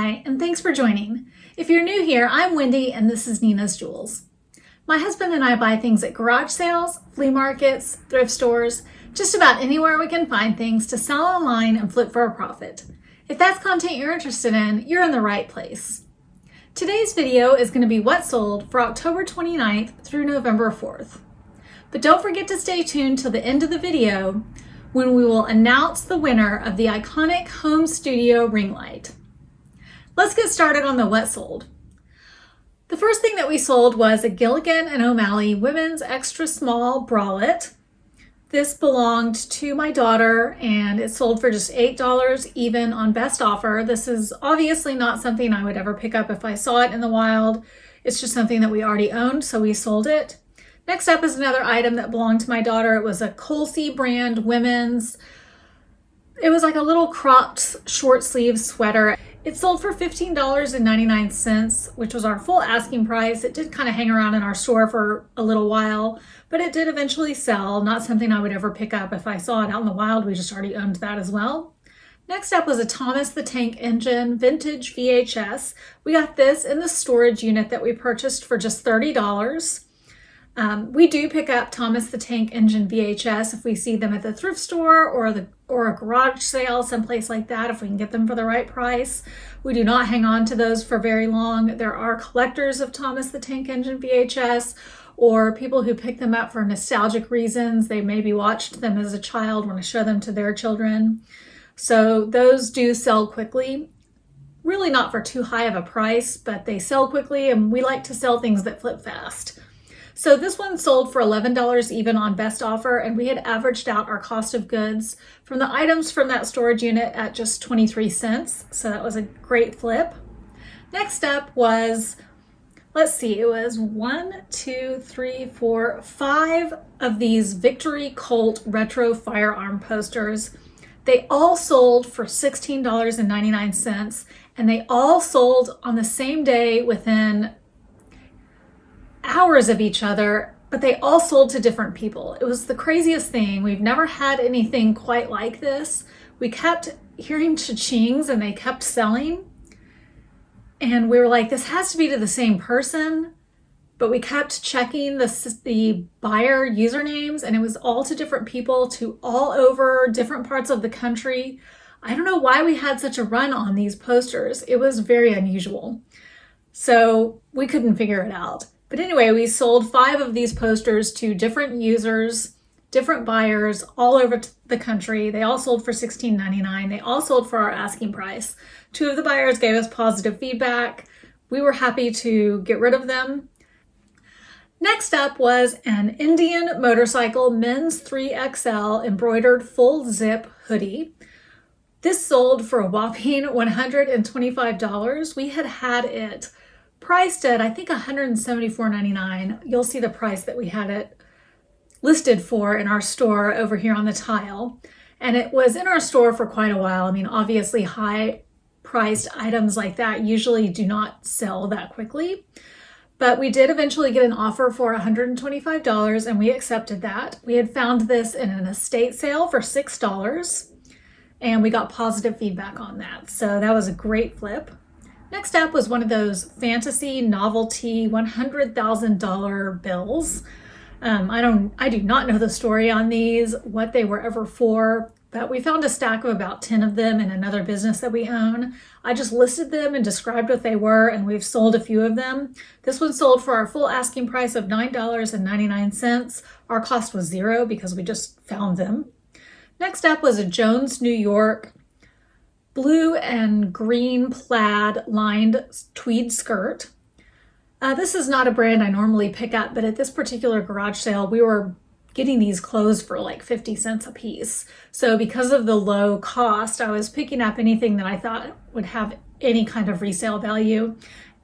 Hi, and thanks for joining. If you're new here, I'm Wendy and this is Nina's Jewels. My husband and I buy things at garage sales, flea markets, thrift stores, just about anywhere we can find things to sell online and flip for a profit. If that's content you're interested in, you're in the right place. Today's video is going to be what sold for October 29th through November 4th. But don't forget to stay tuned till the end of the video when we will announce the winner of the iconic home studio ring light. Let's get started on the what sold. The first thing that we sold was a Gilligan and O'Malley women's extra small bralette. This belonged to my daughter and it sold for just $8 even on best offer. This is obviously not something I would ever pick up if I saw it in the wild. It's just something that we already owned, so we sold it. Next up is another item that belonged to my daughter. It was a Colsey brand women's. It was like a little cropped short sleeve sweater. It sold for $15.99, which was our full asking price. It did kind of hang around in our store for a little while, but it did eventually sell. Not something I would ever pick up if I saw it out in the wild. We just already owned that as well. Next up was a Thomas the Tank Engine vintage VHS. We got this in the storage unit that we purchased for just $30. We do pick up Thomas the Tank Engine VHS if we see them at the thrift store or a garage sale, someplace like that, if we can get them for the right price. We do not hang on to those for very long. There are collectors of Thomas the Tank Engine VHS or people who pick them up for nostalgic reasons. They maybe watched them as a child, want to show them to their children. So those do sell quickly. Really not for too high of a price, but they sell quickly and we like to sell things that flip fast. So this one sold for $11 even on best offer, and we had averaged out our cost of goods from the items from that storage unit at just 23 cents. So that was a great flip. Next up was, let's see, it was 5 of these Victory Colt retro firearm posters. They all sold for $16.99, and they all sold on the same day within hours of each other, but they all sold to different people. It was the craziest thing. We've never had anything quite like this. We kept hearing cha-chings and they kept selling. And we were like, this has to be to the same person. But we kept checking the buyer usernames and it was all to different people, to all over different parts of the country. I don't know why we had such a run on these posters. It was very unusual. So we couldn't figure it out. But anyway, we sold 5 of these posters to different users, different buyers all over the country. They all sold for $16.99. They all sold for our asking price. 2 of the buyers gave us positive feedback. We were happy to get rid of them. Next up was an Indian Motorcycle men's 3XL embroidered full zip hoodie. This sold for a whopping $125. We had it priced at, I think, $174.99. You'll see the price that we had it listed for in our store over here on the tile. And it was in our store for quite a while. I mean, obviously high priced items like that usually do not sell that quickly. But we did eventually get an offer for $125 and we accepted that. We had found this in an estate sale for $6 and we got positive feedback on that. So that was a great flip. Next up was one of those fantasy novelty $100,000 bills. I do not know the story on these, what they were ever for, but we found a stack of about 10 of them in another business that we own. I just listed them and described what they were, and we've sold a few of them. This one sold for our full asking price of $9.99. Our cost was $0 because we just found them. Next up was a Jones, New York blue and green plaid lined tweed skirt. This is not a brand I normally pick up, but at this particular garage sale, we were getting these clothes for like 50 cents a piece. So because of the low cost, I was picking up anything that I thought would have any kind of resale value.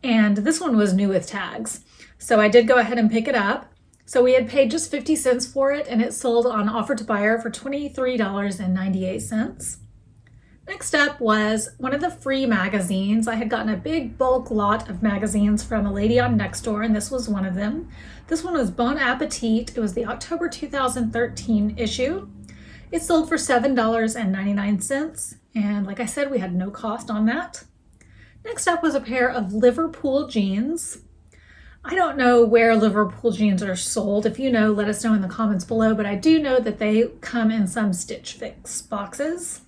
And this one was new with tags. So I did go ahead and pick it up. So we had paid just 50 cents for it and it sold on offer to buyer for $23.98. Next up was one of the free magazines. I had gotten a big bulk lot of magazines from a lady on Nextdoor, and this was one of them. This one was Bon Appetit. It was the October 2013 issue. It sold for $7.99, and like I said, we had no cost on that. Next up was a pair of Liverpool jeans. I don't know where Liverpool jeans are sold. If you know, let us know in the comments below, but I do know that they come in some Stitch Fix boxes.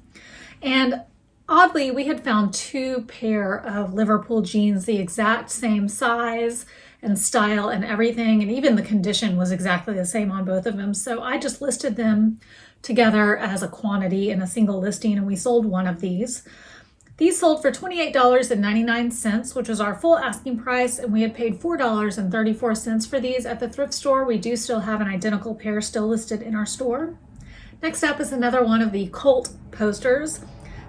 And oddly, we had found 2 pair of Liverpool jeans, the exact same size and style and everything, and even the condition was exactly the same on both of them. So I just listed them together as a quantity in a single listing, and we sold one of these. These sold for $28.99, which was our full asking price, and we had paid $4.34 for these at the thrift store. We do still have an identical pair still listed in our store. Next up is another one of the Colt posters.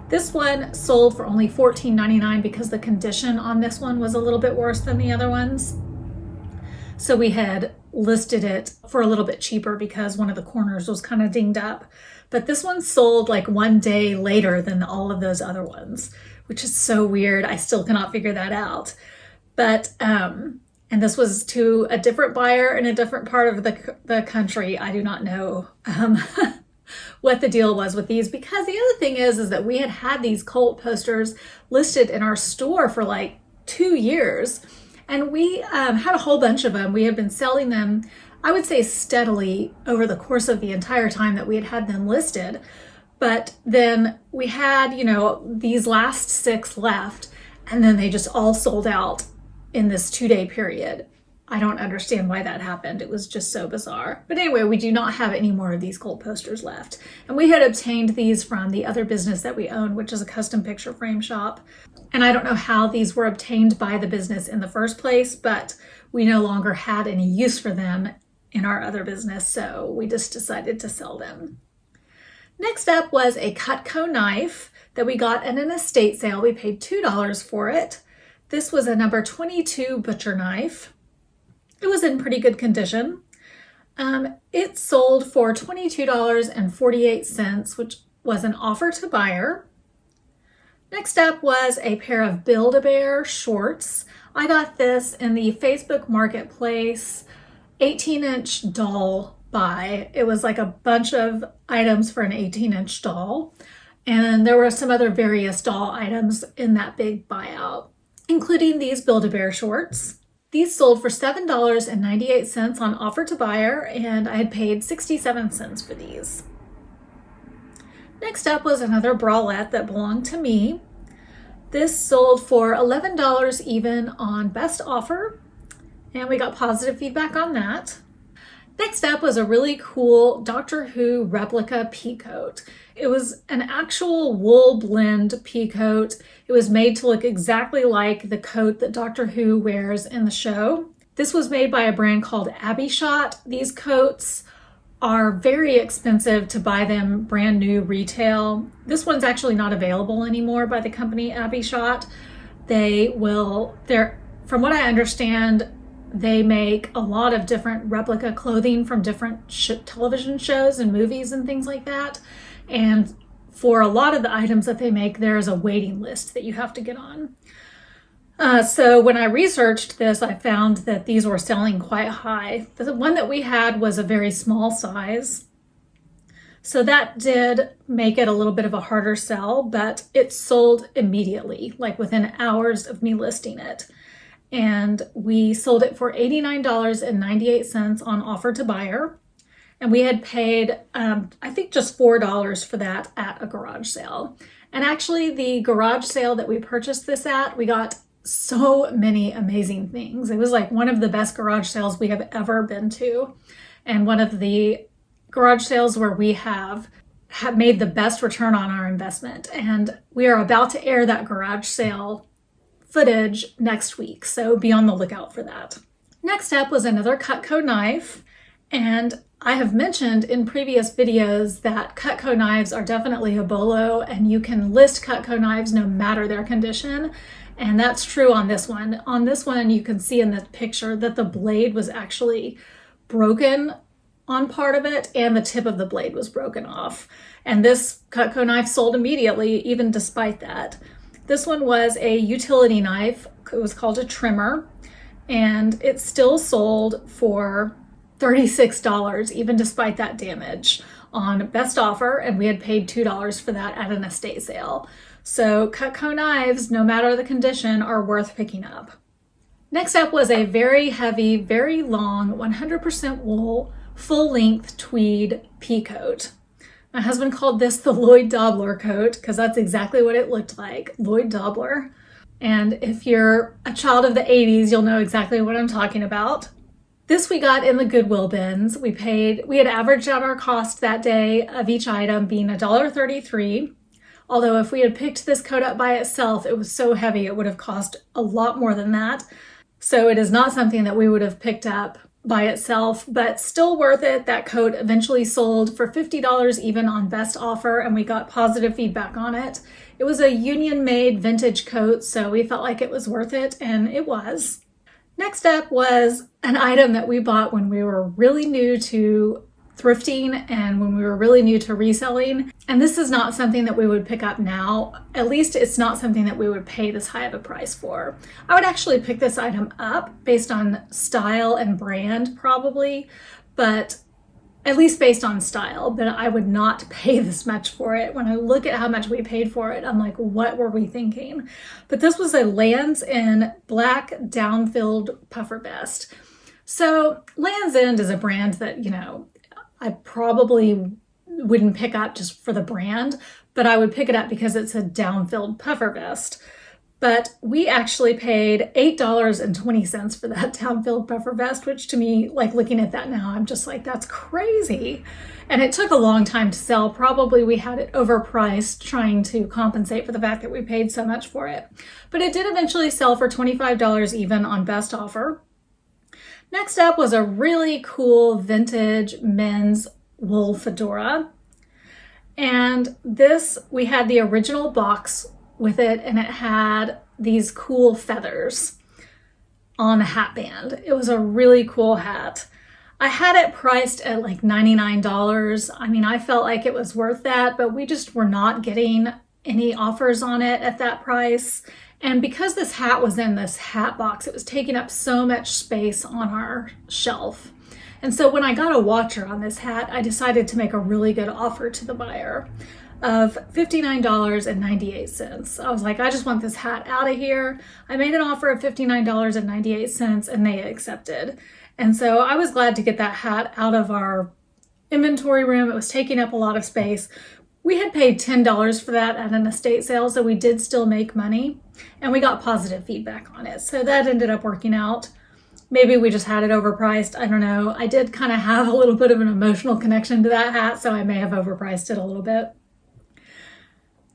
This one sold for only $14.99 because the condition on this one was a little bit worse than the other ones. So we had listed it for a little bit cheaper because one of the corners was kind of dinged up. But this one sold like one day later than all of those other ones, which is so weird. I still cannot figure that out. But, and this was to a different buyer in a different part of the country. I do not know what the deal was with these, because the other thing is that we had these Colt posters listed in our store for like 2 years. And we had a whole bunch of them. We had been selling them, I would say, steadily over the course of the entire time that we had them listed. But then we had, these last 6 left, and then they just all sold out in this 2-day period. I don't understand why that happened. It was just so bizarre. But anyway, we do not have any more of these Colt posters left. And we had obtained these from the other business that we own, which is a custom picture frame shop. And I don't know how these were obtained by the business in the first place, but we no longer had any use for them in our other business, so we just decided to sell them. Next up was a Cutco knife that we got at an estate sale. We paid $2 for it. This was a number 22 butcher knife. It was in pretty good condition. It sold for $22.48, which was an offer to buyer. Next up was a pair of Build-A-Bear shorts. I got this in the Facebook Marketplace 18-inch doll buy. It was like a bunch of items for an 18-inch doll. And there were some other various doll items in that big buyout, including these Build-A-Bear shorts. These sold for $7.98 on offer to buyer, and I had paid 67 cents for these. Next up was another bralette that belonged to me. This sold for $11 even on best offer, and we got positive feedback on that. Next up was a really cool Doctor Who replica pea coat. It was an actual wool blend pea coat. It was made to look exactly like the coat that Doctor Who wears in the show. This was made by a brand called Abbyshot. These coats are very expensive to buy them brand new retail. This one's actually not available anymore by the company Abbyshot. From what I understand, they make a lot of different replica clothing from different television shows and movies and things like that. And for a lot of the items that they make, there is a waiting list that you have to get on. So when I researched this, I found that these were selling quite high. The one that we had was a very small size. So that did make it a little bit of a harder sell, but it sold immediately, like within hours of me listing it. And we sold it for $89.98 on offer to buyer. And we had paid, I think, just $4 for that at a garage sale. And actually, the garage sale that we purchased this at, we got so many amazing things. It was like one of the best garage sales we have ever been to. And one of the garage sales where we have made the best return on our investment. And we are about to air that garage sale footage next week, so be on the lookout for that. Next up was another Cutco knife, and I have mentioned in previous videos that Cutco knives are definitely a bolo, and you can list Cutco knives no matter their condition, and that's true on this one. On this one, you can see in the picture that the blade was actually broken on part of it, and the tip of the blade was broken off. And this Cutco knife sold immediately, even despite that. This one was a utility knife. It was called a trimmer, and it still sold for $36, even despite that damage on best offer, and we had paid $2 for that at an estate sale. So Cutco knives, no matter the condition, are worth picking up. Next up was a very heavy, very long, 100% wool, full-length tweed pea coat. My husband called this the Lloyd Dobler coat because that's exactly what it looked like, Lloyd Dobler. And if you're a child of the 80s, you'll know exactly what I'm talking about. This we got in the Goodwill bins. We had averaged out our cost that day of each item being $1.33. Although if we had picked this coat up by itself, it was so heavy it would have cost a lot more than that. So it is not something that we would have picked up by itself, but still worth it. That coat eventually sold for $50 even on best offer, and we got positive feedback on it. It was a union-made vintage coat, so we felt like it was worth it, and it was. Next up was an item that we bought when we were really new to thrifting and when we were really new to reselling. And this is not something that we would pick up now. At least it's not something that we would pay this high of a price for. I would actually pick this item up based on style and brand probably, but at least based on style, but I would not pay this much for it. When I look at how much we paid for it, I'm like, what were we thinking? But this was a Lands' End black down-filled puffer vest. So Lands' End is a brand that, I probably wouldn't pick up just for the brand, but I would pick it up because it's a down-filled puffer vest. But we actually paid $8.20 for that down-filled puffer vest, which to me, like looking at that now, I'm just like, that's crazy. And it took a long time to sell. Probably we had it overpriced trying to compensate for the fact that we paid so much for it. But it did eventually sell for $25 even on best offer. Next up was a really cool vintage men's wool fedora. And this, we had the original box with it, and it had these cool feathers on the hat band. It was a really cool hat. I had it priced at like $99. I mean, I felt like it was worth that, but we just were not getting any offers on it at that price. And because this hat was in this hat box, it was taking up so much space on our shelf. And so when I got a watcher on this hat, I decided to make a really good offer to the buyer of $59.98. I was like, I just want this hat out of here. I made an offer of $59.98 and they accepted. And so I was glad to get that hat out of our inventory room. It was taking up a lot of space. We had paid $10 for that at an estate sale, so we did still make money, and we got positive feedback on it. So that ended up working out. Maybe we just had it overpriced. I don't know. I did kind of have a little bit of an emotional connection to that hat, so I may have overpriced it a little bit.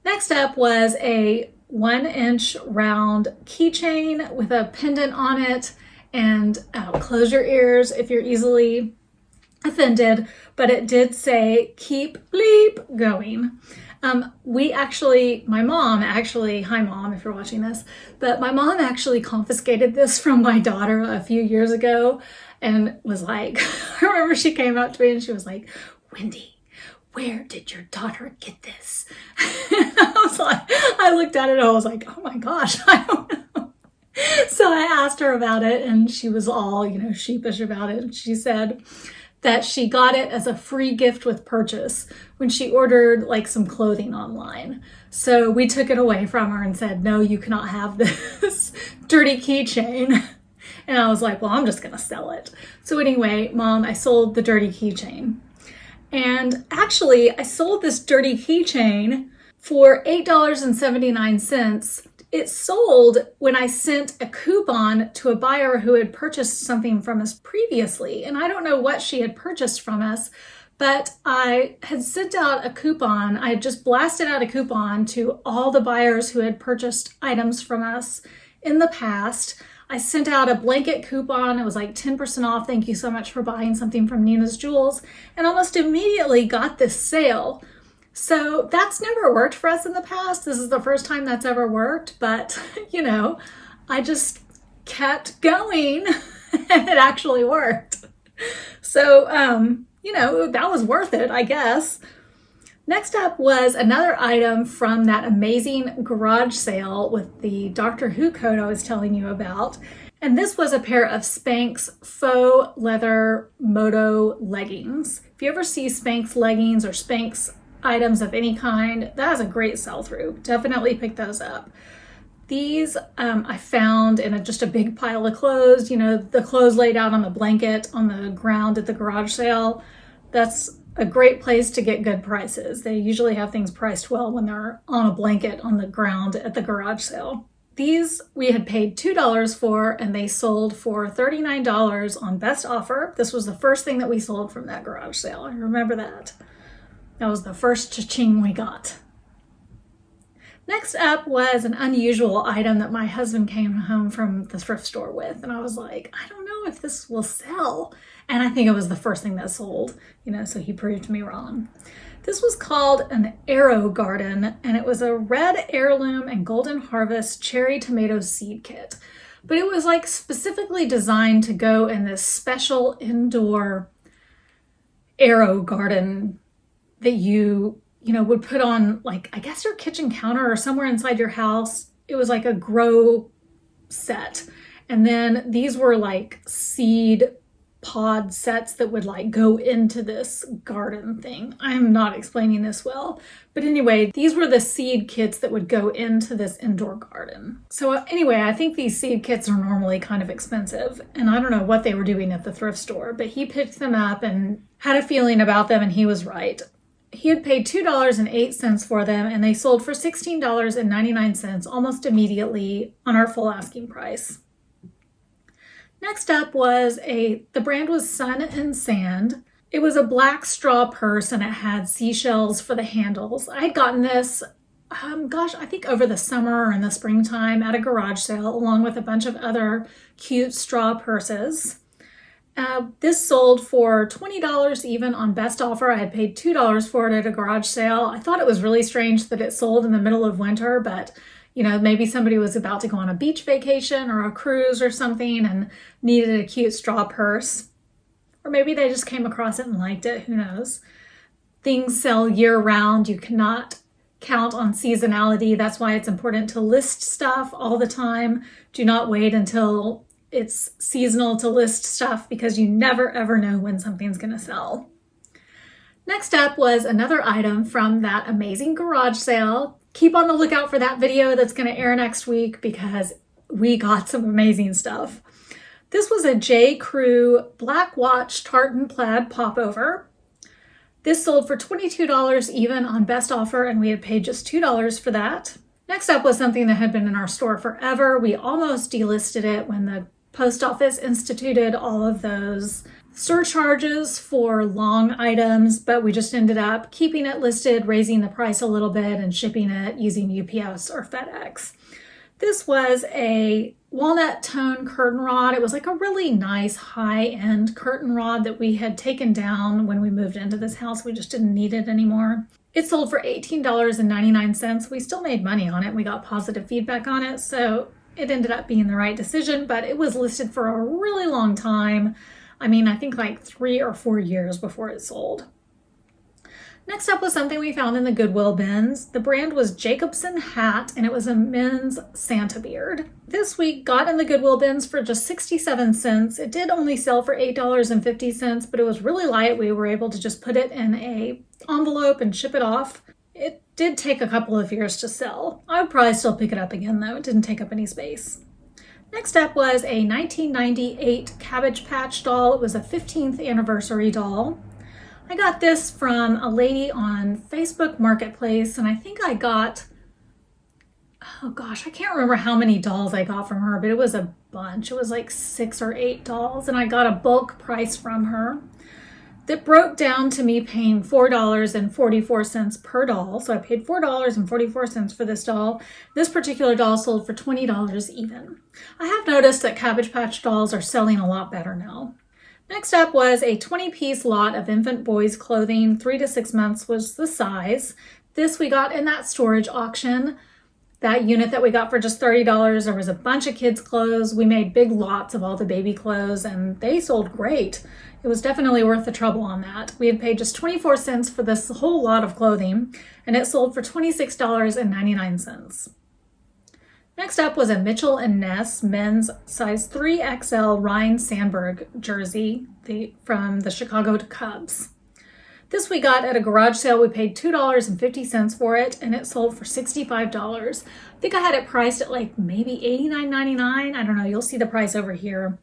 Next up was a 1-inch round keychain with a pendant on it, and close your ears if you're easily offended, but it did say keep bleep going. My mom actually, hi mom if you're watching this, but my mom actually confiscated this from my daughter a few years ago and was like, I remember she came up to me and she was like, Wendy, where did your daughter get this? I looked at it and I was like, oh my gosh, I don't know. So I asked her about it and she was all, sheepish about it. She said that she got it as a free gift with purchase when she ordered like some clothing online. So we took it away from her and said, no, you cannot have this dirty keychain. And I was like, well, I'm just gonna sell it. So anyway, Mom, I sold the dirty keychain. And actually I sold this dirty keychain for $8.79. It sold when I sent a coupon to a buyer who had purchased something from us previously. And I don't know what she had purchased from us, but I had sent out a coupon. I had just blasted out a coupon to all the buyers who had purchased items from us in the past. I sent out a blanket coupon. It was like 10% off. Thank you so much for buying something from Nina's Jewels. And almost immediately got this sale. So that's never worked for us in the past. This is the first time that's ever worked, but I just kept going and it actually worked. So, that was worth it, I guess. Next up was another item from that amazing garage sale with the Doctor Who coat I was telling you about. And this was a pair of Spanx faux leather moto leggings. If you ever see Spanx leggings or Spanx items of any kind, that is a great sell-through. Definitely pick those up. These I found in just a big pile of clothes, you know, the clothes laid out on the blanket on the ground at the garage sale. That's a great place to get good prices. They usually have things priced well when they're on a blanket on the ground at the garage sale. These we had paid $2 for, and they sold for $39 on best offer. This was the first thing that we sold from that garage sale. I remember that. That was the first cha-ching we got. Next up was an unusual item that my husband came home from the thrift store with. And I was like, I don't know if this will sell. And I think it was the first thing that sold, you know, so he proved me wrong. This was called an Arrow Garden, and it was a red heirloom and golden harvest cherry tomato seed kit. But it was like specifically designed to go in this special indoor arrow garden that you know, would put on, like, I guess your kitchen counter or somewhere inside your house. It was like a grow set. And then these were like seed pod sets that would like go into this garden thing. I'm not explaining this well, but anyway, these were the seed kits that would go into this indoor garden. So anyway, I think these seed kits are normally kind of expensive, and I don't know what they were doing at the thrift store, but he picked them up and had a feeling about them, and he was right. He had paid $2.08 for them, and they sold for $16.99 almost immediately on our full asking price. Next up was the brand was Sun and Sand. It was a black straw purse, and it had seashells for the handles. I had gotten this, I think over the summer or in the springtime at a garage sale, along with a bunch of other cute straw purses. This sold for $20 even on best offer. I had paid $2 for it at a garage sale. I thought it was really strange that it sold in the middle of winter, but you know, maybe somebody was about to go on a beach vacation or a cruise or something and needed a cute straw purse. Or maybe they just came across it and liked it, who knows. Things sell year round. You cannot count on seasonality. That's why it's important to list stuff all the time. Do not wait until it's seasonal to list stuff, because you never ever know when something's going to sell. Next up was another item from that amazing garage sale. Keep on the lookout for that video that's going to air next week, because we got some amazing stuff. This was a J. Crew Black Watch tartan plaid popover. This sold for $22 even on best offer, and we had paid just $2 for that. Next up was something that had been in our store forever. We almost delisted it when the post office instituted all of those surcharges for long items, but we just ended up keeping it listed, raising the price a little bit, and shipping it using UPS or FedEx. This was a walnut tone curtain rod. It was like a really nice high-end curtain rod that we had taken down when we moved into this house. We just didn't need it anymore. It sold for $18.99. We still made money on it. We got positive feedback on it, so it ended up being the right decision, but it was listed for a really long time. I mean, I think like 3 or 4 years before it sold. Next up was something we found in the Goodwill bins. The brand was Jacobson Hat, and it was a men's Santa beard. This we got in the Goodwill bins for just 67 cents. It did only sell for $8.50, but it was really light. We were able to just put it in a envelope and ship it off. It did take a couple of years to sell. I would probably still pick it up again though. It didn't take up any space. Next up was a 1998 Cabbage Patch doll. It was a 15th anniversary doll. I got this from a lady on Facebook Marketplace, and I think I got, oh gosh, I can't remember how many dolls I got from her, but it was a bunch. It was like 6 or 8 dolls, and I got a bulk price from her that broke down to me paying $4.44 per doll. So I paid $4.44 for this doll. This particular doll sold for $20 even. I have noticed that Cabbage Patch dolls are selling a lot better now. Next up was a 20-piece lot of infant boys clothing. 3 to 6 months was the size. This we got in that storage auction. That unit that we got for just $30, there was a bunch of kids' clothes. We made big lots of all the baby clothes, and they sold great. It was definitely worth the trouble on that. We had paid just 24 cents for this whole lot of clothing, and it sold for $26.99. Next up was a Mitchell & Ness men's size 3XL Ryan Sandberg jersey from the Chicago Cubs. This we got at a garage sale. We paid $2.50 for it, and it sold for $65. I think I had it priced at like maybe $89.99. I don't know. You'll see the price over here.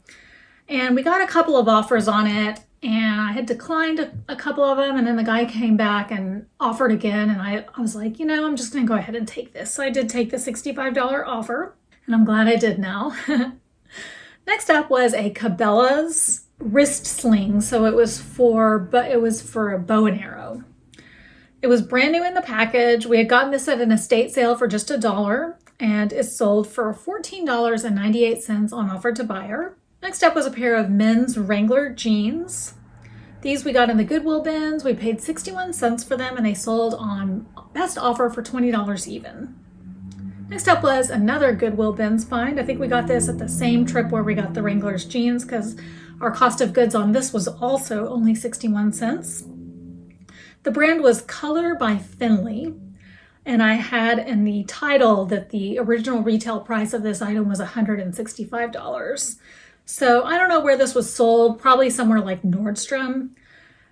And we got a couple of offers on it, and I had declined a couple of them, and then the guy came back and offered again, and I was like, I'm just going to go ahead and take this. So I did take the $65 offer, and I'm glad I did now. Next up was a Cabela's wrist sling. So it was for a bow and arrow. It was brand new in the package. We had gotten this at an estate sale for just $1, and it sold for $14.98 on offer to buyer. Next up was a pair of men's Wrangler jeans. These we got in the Goodwill bins. We paid 61 cents for them, and they sold on best offer for $20 even. Next up was another Goodwill bins find. I think we got this at the same trip where we got the Wrangler's jeans, because our cost of goods on this was also only 61 cents. The brand was Color by Finley, and I had in the title that the original retail price of this item was $165. So I don't know where this was sold, probably somewhere like Nordstrom,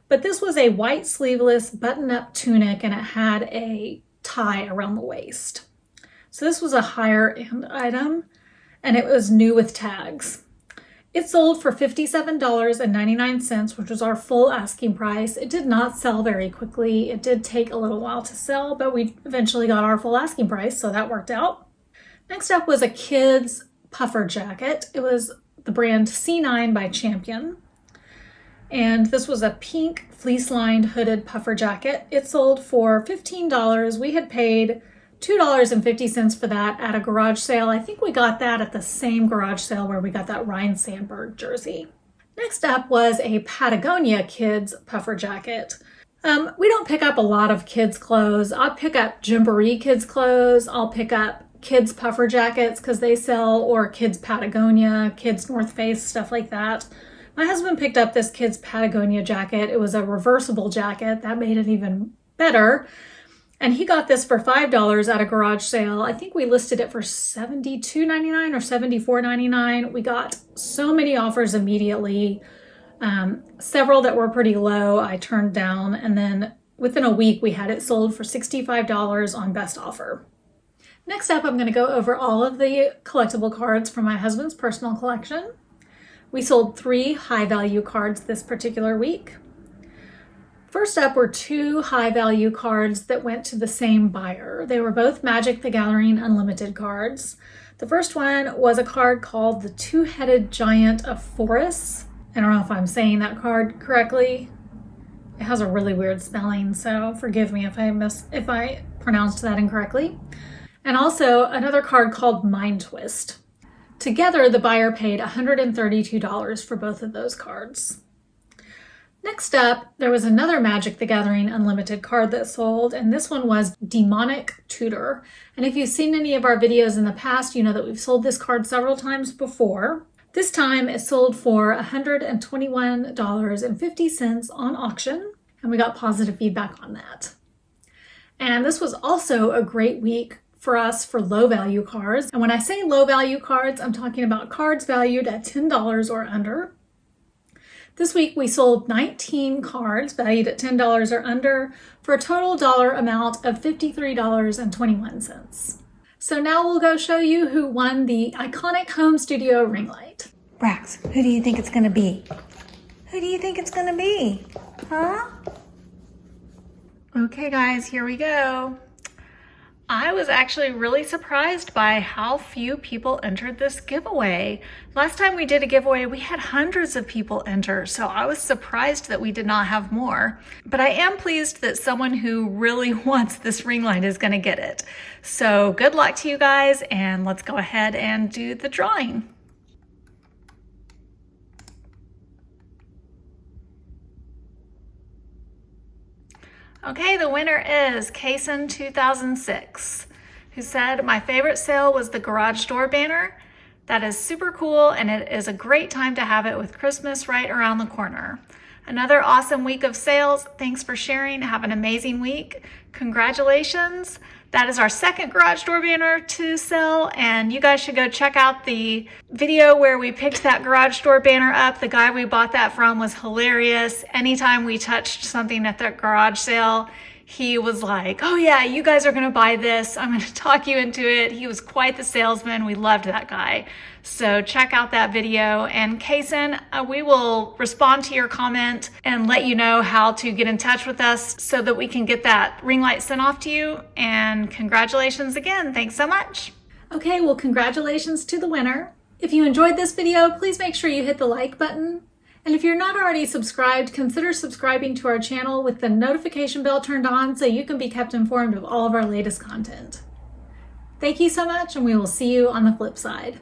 but this was a white sleeveless button-up tunic, and it had a tie around the waist. So this was a higher end item, and it was new with tags. It sold for $57.99, which was our full asking price. It did not sell very quickly. It did take a little while to sell, but we eventually got our full asking price, so that worked out. Next up was a kid's puffer jacket. It was the brand C9 by Champion. And this was a pink fleece-lined hooded puffer jacket. It sold for $15. We had paid $2.50 for that at a garage sale. I think we got that at the same garage sale where we got that Ryan Sandberg jersey. Next up was a Patagonia kids puffer jacket. We don't pick up a lot of kids clothes. I'll pick up Gymboree kids clothes. I'll pick up kids puffer jackets because they sell, or kids Patagonia, kids North Face, stuff like that. My husband picked up this kids Patagonia jacket. It was a reversible jacket. That made it even better. And he got this for $5 at a garage sale. I think we listed it for $72.99 or $74.99. We got so many offers immediately. Several that were pretty low I turned down. And then within a week, we had it sold for $65 on best offer. Next up, I'm going to go over all of the collectible cards from my husband's personal collection. We sold 3 high-value cards this particular week. First up were 2 high-value cards that went to the same buyer. They were both Magic the Gathering Unlimited cards. The first one was a card called the Two-Headed Giant of Forests. I don't know if I'm saying that card correctly. It has a really weird spelling, so forgive me if I pronounced that incorrectly. And also another card called Mind Twist. Together, the buyer paid $132 for both of those cards. Next up, there was another Magic the Gathering Unlimited card that sold, and this one was Demonic Tutor. And if you've seen any of our videos in the past, you know that we've sold this card several times before. This time it sold for $121.50 on auction, and we got positive feedback on that. And this was also a great week for us for low value cards. And when I say low value cards, I'm talking about cards valued at $10 or under. This week we sold 19 cards valued at $10 or under for a total dollar amount of $53.21. So now we'll go show you who won the iconic home studio ring light. Brax, who do you think it's gonna be? Who do you think it's gonna be? Huh? Okay guys, here we go. I was actually really surprised by how few people entered this giveaway. Last time we did a giveaway, we had hundreds of people enter, so I was surprised that we did not have more. But I am pleased that someone who really wants this ring light is gonna get it. So good luck to you guys, and let's go ahead and do the drawing. Okay, the winner is Kason 2006, who said, my favorite sale was the garage door banner. That is super cool, and it is a great time to have it with Christmas right around the corner. Another awesome week of sales. Thanks for sharing. Have an amazing week. Congratulations. That is our second garage door banner to sell, and you guys should go check out the video where we picked that garage door banner up. The guy we bought that from was hilarious. Anytime we touched something at the garage sale, he was like, oh yeah, you guys are gonna buy this. I'm gonna talk you into it. He was quite the salesman. We loved that guy. So check out that video. And Kaysen, we will respond to your comment and let you know how to get in touch with us so that we can get that ring light sent off to you. And congratulations again. Thanks so much. Okay, well, congratulations to the winner. If you enjoyed this video, please make sure you hit the like button. And if you're not already subscribed, consider subscribing to our channel with the notification bell turned on so you can be kept informed of all of our latest content. Thank you so much, and we will see you on the flip side.